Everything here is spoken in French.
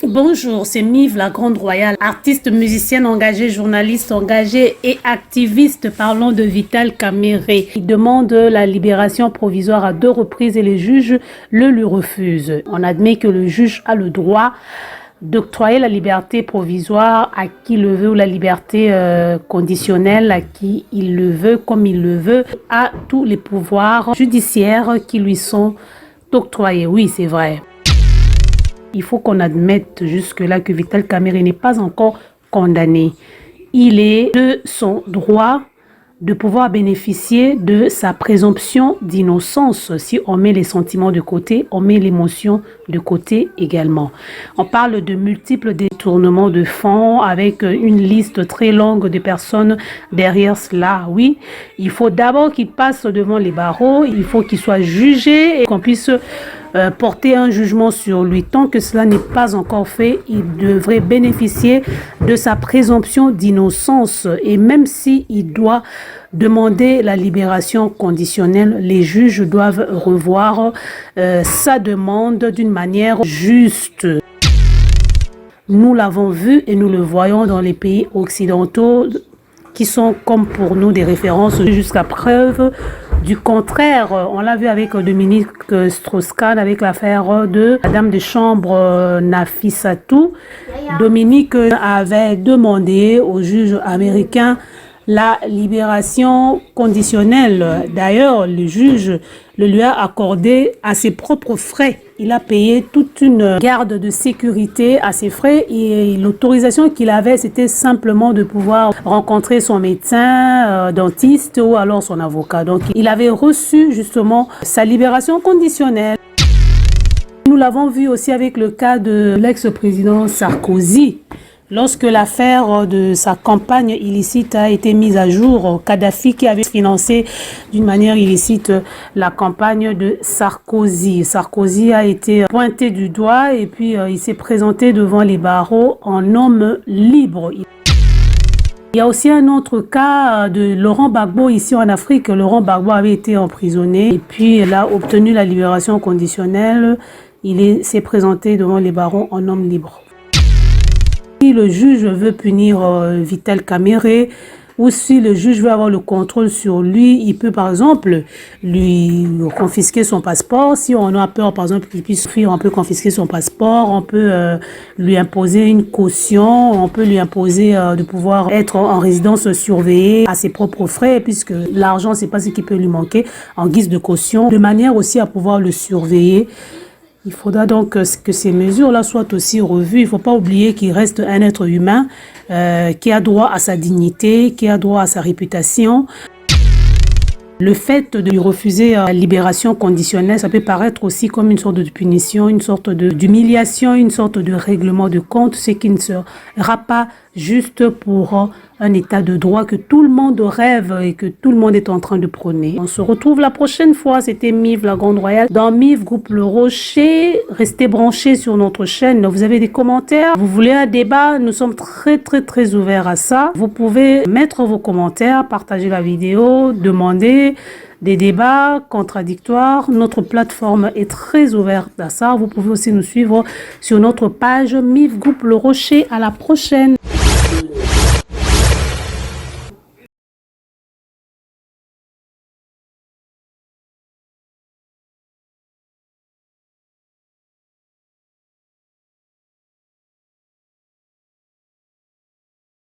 Bonjour, c'est Mive, la Grande Royale, artiste, musicienne engagée, journaliste engagée et activiste. Parlons de Vital Kamerhe. Il demande la libération provisoire à 2 reprises et les juges le lui refusent. On admet que le juge a le droit d'octroyer la liberté provisoire à qui le veut ou la liberté conditionnelle à qui il le veut, comme il le veut, à tous les pouvoirs judiciaires qui lui sont octroyés. Oui, c'est vrai. Il faut qu'on admette jusque-là que Vital Kamerhe n'est pas encore condamné. Il est de son droit de pouvoir bénéficier de sa présomption d'innocence. Si on met les sentiments de côté, on met l'émotion de côté également. On parle de multiples détournements de fonds avec une liste très longue de personnes derrière cela. Oui, il faut d'abord qu'il passe devant les barreaux, il faut qu'il soit jugé et qu'on puisse porter un jugement sur lui. Tant que cela n'est pas encore fait, il devrait bénéficier de sa présomption d'innocence. Et même s'il doit demander la libération conditionnelle, les juges doivent revoir sa demande d'une manière juste. Nous l'avons vu et nous le voyons dans les pays occidentaux qui sont comme pour nous des références jusqu'à preuve du contraire. On l'a vu avec Dominique Strauss-Kahn, avec l'affaire de la dame de chambre Nafissatou. Dominique avait demandé au juge américain la libération conditionnelle. D'ailleurs, le juge le lui a accordé à ses propres frais. Il a payé toute une garde de sécurité à ses frais et l'autorisation qu'il avait, c'était simplement de pouvoir rencontrer son médecin, dentiste ou alors son avocat. Donc, il avait reçu justement sa libération conditionnelle. Nous l'avons vu aussi avec le cas de l'ex-président Sarkozy. Lorsque l'affaire de sa campagne illicite a été mise à jour, Kadhafi qui avait financé d'une manière illicite la campagne de Sarkozy. Sarkozy a été pointé du doigt et puis il s'est présenté devant les barreaux en homme libre. Il y a aussi un autre cas de Laurent Gbagbo ici en Afrique. Laurent Gbagbo avait été emprisonné et puis il a obtenu la libération conditionnelle. Il s'est présenté devant les barreaux en homme libre. Si le juge veut punir Vital Kamerhe ou si le juge veut avoir le contrôle sur lui, il peut par exemple lui confisquer son passeport. Si on a peur par exemple qu'il puisse fuir, on peut confisquer son passeport, on peut lui imposer une caution, on peut lui imposer de pouvoir être en résidence surveillée à ses propres frais puisque l'argent c'est pas ce qui peut lui manquer en guise de caution, de manière aussi à pouvoir le surveiller. Il faudra donc que ces mesures-là soient aussi revues. Il ne faut pas oublier qu'il reste un être humain qui a droit à sa dignité, qui a droit à sa réputation. Le fait de lui refuser la libération conditionnelle, ça peut paraître aussi comme une sorte de punition, une sorte d'humiliation, une sorte de règlement de compte, ce qui ne sera pas juste pour un état de droit que tout le monde rêve et que tout le monde est en train de prôner. On se retrouve la prochaine fois. C'était Mive, la Grande Royale, dans Mive Groupe Le Rocher. Restez branchés sur notre chaîne. Vous avez des commentaires? Vous voulez un débat? Nous sommes très ouverts à ça. Vous pouvez mettre vos commentaires, partager la vidéo, demander des débats contradictoires. Notre plateforme est très ouverte à ça. Vous pouvez aussi nous suivre sur notre page Mive Groupe Le Rocher. À la prochaine.